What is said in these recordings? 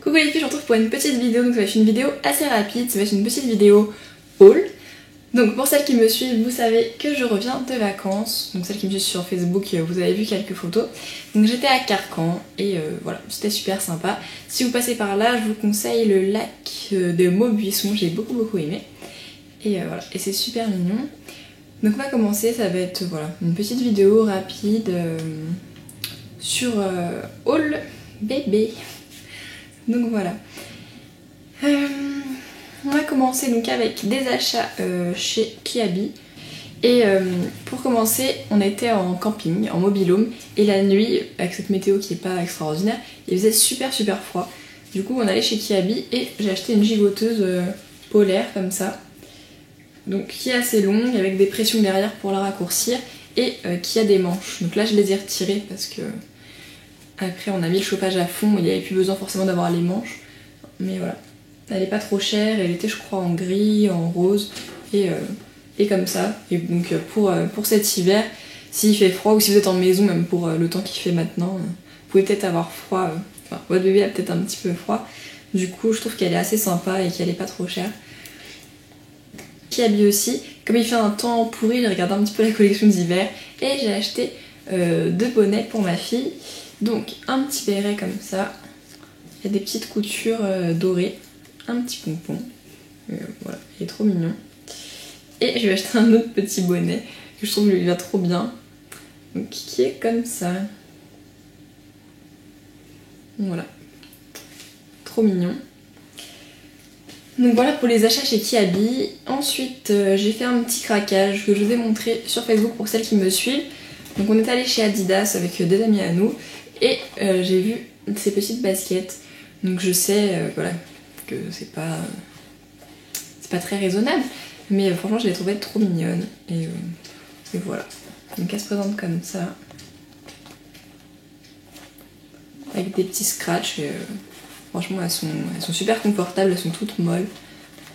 Coucou les filles, je vous retrouve pour une petite vidéo, donc ça va être une vidéo assez rapide, ça va être une petite vidéo haul. Donc pour celles qui me suivent, vous savez que je reviens de vacances, donc celles qui me suivent sur Facebook, vous avez vu quelques photos. Donc j'étais à Carcan et voilà, c'était super sympa. Si vous passez par là, je vous conseille le lac de Maubuisson, j'ai beaucoup aimé. Et voilà, et c'est super mignon. Donc on va commencer, ça va être voilà, une petite vidéo rapide sur haul bébé. Donc voilà. On va commencer donc avec des achats chez Kiabi. Et pour commencer, on était en camping, en mobil-home. Et la nuit, avec cette météo qui est pas extraordinaire, il faisait super froid. Du coup, on allait chez Kiabi et j'ai acheté une gigoteuse polaire comme ça. Donc qui est assez longue, avec des pressions derrière pour la raccourcir. Et qui a des manches. Donc là, je les ai retirées parce que après on a mis le chauffage à fond, il n'y avait plus besoin forcément d'avoir les manches. Mais voilà. Elle est pas trop chère, elle était je crois en gris, en rose et comme ça. Et donc pour cet hiver, s'il fait froid ou si vous êtes en maison, même pour le temps qu'il fait maintenant, vous pouvez peut-être avoir froid, enfin votre bébé a peut-être un petit peu froid. Du coup je trouve qu'elle est assez sympa et qu'elle est pas trop chère. Kiabi aussi, comme il fait un temps pourri, j'ai regardé un petit peu la collection d'hiver et j'ai acheté 2 bonnets pour ma fille. Donc un petit béret comme ça, il y a des petites coutures dorées. Un petit pompon, voilà, il est trop mignon. Et je vais acheter un autre petit bonnet que je trouve lui va trop bien, donc qui est comme ça. Voilà, trop mignon. Donc voilà pour les achats chez Kiabi. Ensuite j'ai fait un petit craquage que je vous ai montré sur Facebook pour celles qui me suivent. Donc on est allé chez Adidas avec des amis à nous et j'ai vu ces petites baskets. Donc je sais voilà que c'est pas très raisonnable, mais franchement je les trouvais trop mignonnes et voilà. Donc elles se présentent comme ça avec des petits scratchs et, franchement elles sont super confortables, elles sont toutes molles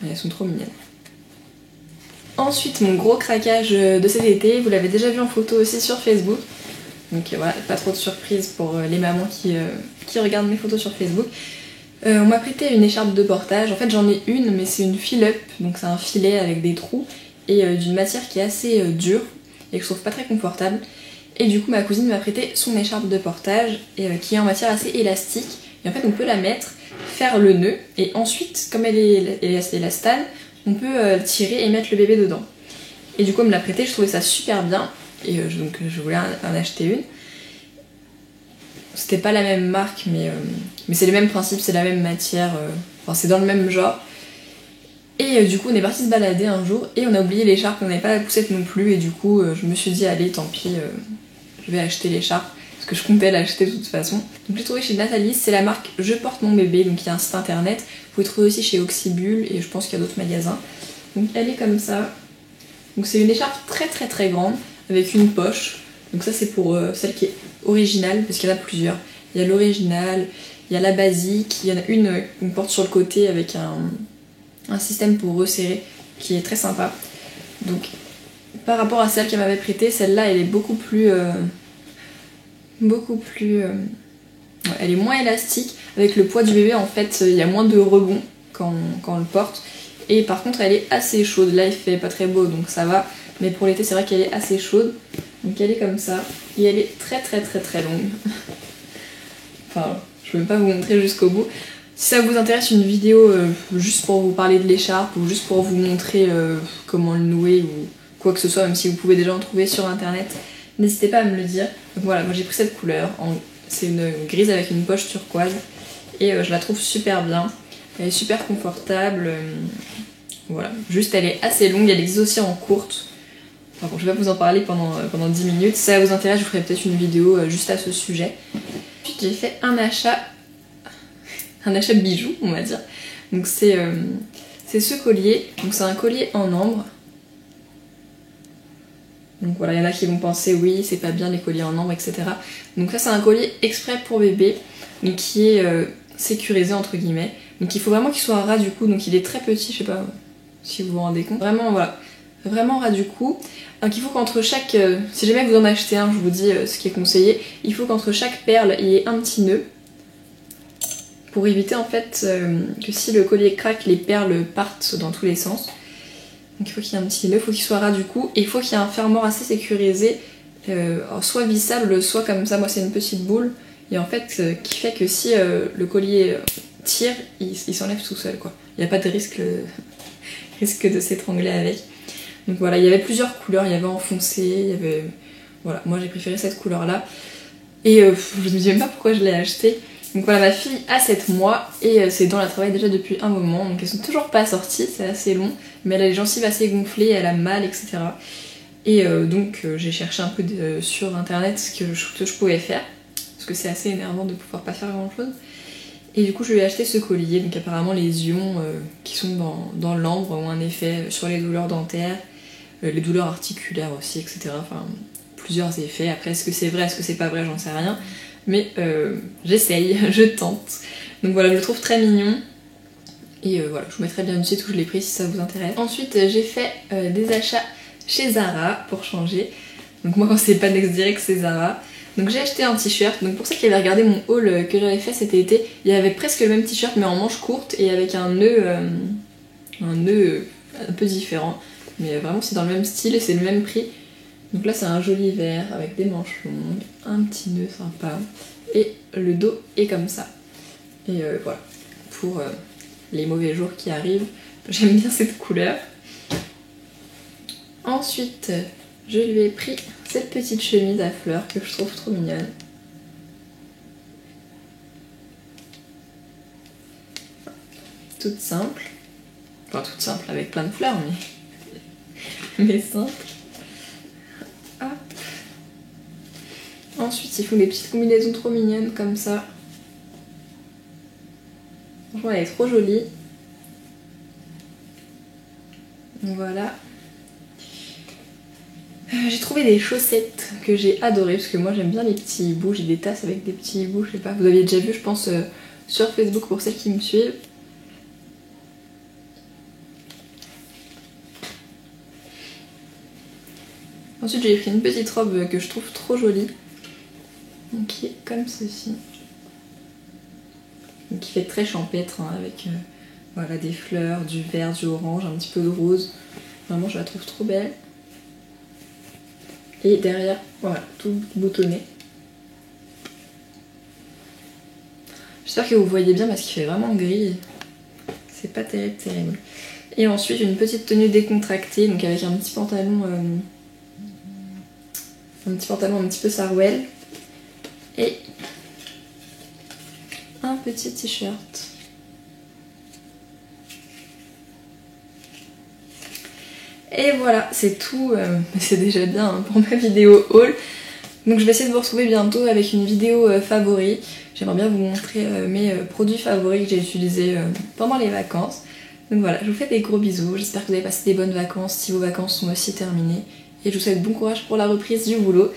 et elles sont trop mignonnes. Ensuite mon gros craquage de cet été, vous l'avez déjà vu en photo aussi sur Facebook, donc voilà, pas trop de surprise pour les mamans qui regardent mes photos sur Facebook. On m'a prêté une écharpe de portage, en fait j'en ai une mais c'est une fill-up, donc c'est un filet avec des trous et d'une matière qui est assez dure et que je trouve pas très confortable. Et du coup ma cousine m'a prêté son écharpe de portage et qui est en matière assez élastique et en fait on peut la mettre, faire le nœud et ensuite comme elle est assez élastane, on peut tirer et mettre le bébé dedans. Et du coup elle me l'a prêté, je trouvais ça super bien et donc je voulais en acheter une. C'était pas la même marque mais c'est le même principe, c'est la même matière, enfin c'est dans le même genre. Et du coup on est parti se balader un jour et on a oublié l'écharpe, on n'avait pas la poussette non plus et du coup je me suis dit allez tant pis, je vais acheter l'écharpe parce que je comptais l'acheter de toute façon. Donc j'ai trouvé chez Nathalie, c'est la marque Je porte mon bébé, donc il y a un site internet, vous pouvez trouver aussi chez Oxybul et je pense qu'il y a d'autres magasins. Donc elle est comme ça, donc c'est une écharpe très grande avec une poche. Donc ça c'est pour celle qui est originale, parce qu'il y en a plusieurs. Il y a l'original, il y a la basique, il y en a une qu'on porte sur le côté avec un système pour resserrer qui est très sympa. Donc par rapport à celle qu'elle m'avait prêtée, celle-là elle est beaucoup plus elle est moins élastique. Avec le poids du bébé en fait il y a moins de rebond quand on le porte. Et par contre elle est assez chaude, là il fait pas très beau donc ça va. Mais pour l'été c'est vrai qu'elle est assez chaude. Donc elle est comme ça, et elle est très longue. Enfin, je peux même pas vous montrer jusqu'au bout. Si ça vous intéresse une vidéo juste pour vous parler de l'écharpe, ou juste pour vous montrer comment le nouer, ou quoi que ce soit, même si vous pouvez déjà en trouver sur internet, n'hésitez pas à me le dire. Donc voilà, moi j'ai pris cette couleur, c'est une grise avec une poche turquoise, et je la trouve super bien. Elle est super confortable, voilà. Juste elle est assez longue, elle existe aussi en courte. Enfin bon, je vais pas vous en parler pendant 10 minutes. Si ça vous intéresse, je vous ferai peut-être une vidéo juste à ce sujet. Ensuite, j'ai fait un achat bijoux, on va dire. Donc c'est ce collier. Donc c'est un collier en ambre. Donc voilà, il y en a qui vont penser oui, c'est pas bien les colliers en ambre, etc. Donc ça c'est un collier exprès pour bébé, mais qui est sécurisé entre guillemets. Donc il faut vraiment qu'il soit ras du cou. Donc il est très petit, je sais pas si vous vous rendez compte. Vraiment voilà. Vraiment ras du cou. Donc il faut qu'entre chaque, si jamais vous en achetez un, je vous dis ce qui est conseillé, il faut qu'entre chaque perle il y ait un petit nœud, pour éviter en fait que si le collier craque, les perles partent dans tous les sens. Donc il faut qu'il y ait un petit nœud, il faut qu'il soit ras du coup, et il faut qu'il y ait un fermoir assez sécurisé, soit vissable, soit comme ça, moi c'est une petite boule, et en fait qui fait que si le collier tire, il s'enlève tout seul quoi. Il n'y a pas de risque de s'étrangler avec. Donc voilà, il y avait plusieurs couleurs, il y avait enfoncé, il y avait... Voilà, moi j'ai préféré cette couleur là. Et je me dis même pas pourquoi je l'ai acheté. Donc voilà, ma fille a 7 mois et ses dents, elle travaille déjà depuis un moment, donc elles sont toujours pas sorties, c'est assez long, mais elle a les gencives assez gonflées, elle a mal, etc. Et donc j'ai cherché un peu sur internet ce que je pouvais faire, parce que c'est assez énervant de pouvoir pas faire grand chose. Et du coup je lui ai acheté ce collier, donc apparemment les ions qui sont dans l'ambre ont un effet sur les douleurs dentaires, les douleurs articulaires aussi, etc. Enfin plusieurs effets, après est-ce que c'est vrai, est-ce que c'est pas vrai, j'en sais rien. Mais j'essaye, je tente. Donc voilà, je le trouve très mignon. Et voilà, je vous mettrai bien dessus où je l'ai pris si ça vous intéresse. Ensuite, j'ai fait des achats chez Zara pour changer. Donc moi quand c'est pas Next Direct, c'est Zara. Donc j'ai acheté un t-shirt. Donc pour ceux qui avaient regardé mon haul que j'avais fait cet été, il y avait presque le même t-shirt mais en manches courtes et avec un nœud un peu différent. Mais vraiment c'est dans le même style et c'est le même prix. Donc là c'est un joli vert avec des manches longues, un petit nœud sympa et le dos est comme ça. Et voilà, pour les mauvais jours qui arrivent, j'aime bien cette couleur. Ensuite je lui ai pris cette petite chemise à fleurs que je trouve trop mignonne. Toute simple, enfin toute simple avec plein de fleurs mais simple. Ensuite, ils font des petites combinaisons trop mignonnes comme ça. Franchement, elle est trop jolie. Donc voilà. J'ai trouvé des chaussettes que j'ai adorées parce que moi j'aime bien les petits hiboux. J'ai des tasses avec des petits hiboux, je sais pas. Vous aviez déjà vu, je pense, sur Facebook pour celles qui me suivent. Ensuite, j'ai pris une petite robe que je trouve trop jolie. Donc, qui est comme ceci. Donc, qui fait très champêtre hein, avec voilà, des fleurs, du vert, du orange, un petit peu de rose. Vraiment, je la trouve trop belle. Et derrière, voilà, tout boutonné. J'espère que vous voyez bien parce qu'il fait vraiment gris. C'est pas terrible, terrible. Et ensuite, une petite tenue décontractée, donc avec un petit pantalon un petit peu sarouel. Et un petit t-shirt. Et voilà, c'est tout, c'est déjà bien hein, pour ma vidéo haul. Donc je vais essayer de vous retrouver bientôt avec une vidéo favori. J'aimerais bien vous montrer mes produits favoris que j'ai utilisés pendant les vacances. Donc voilà, je vous fais des gros bisous, j'espère que vous avez passé des bonnes vacances si vos vacances sont aussi terminées. Et je vous souhaite bon courage pour la reprise du boulot.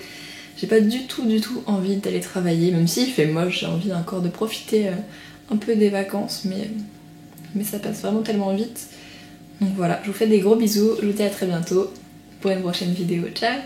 J'ai pas du tout envie d'aller travailler, même s'il fait moche, j'ai envie encore de profiter un peu des vacances, mais ça passe vraiment tellement vite. Donc voilà, je vous fais des gros bisous, je vous dis à très bientôt pour une prochaine vidéo. Ciao!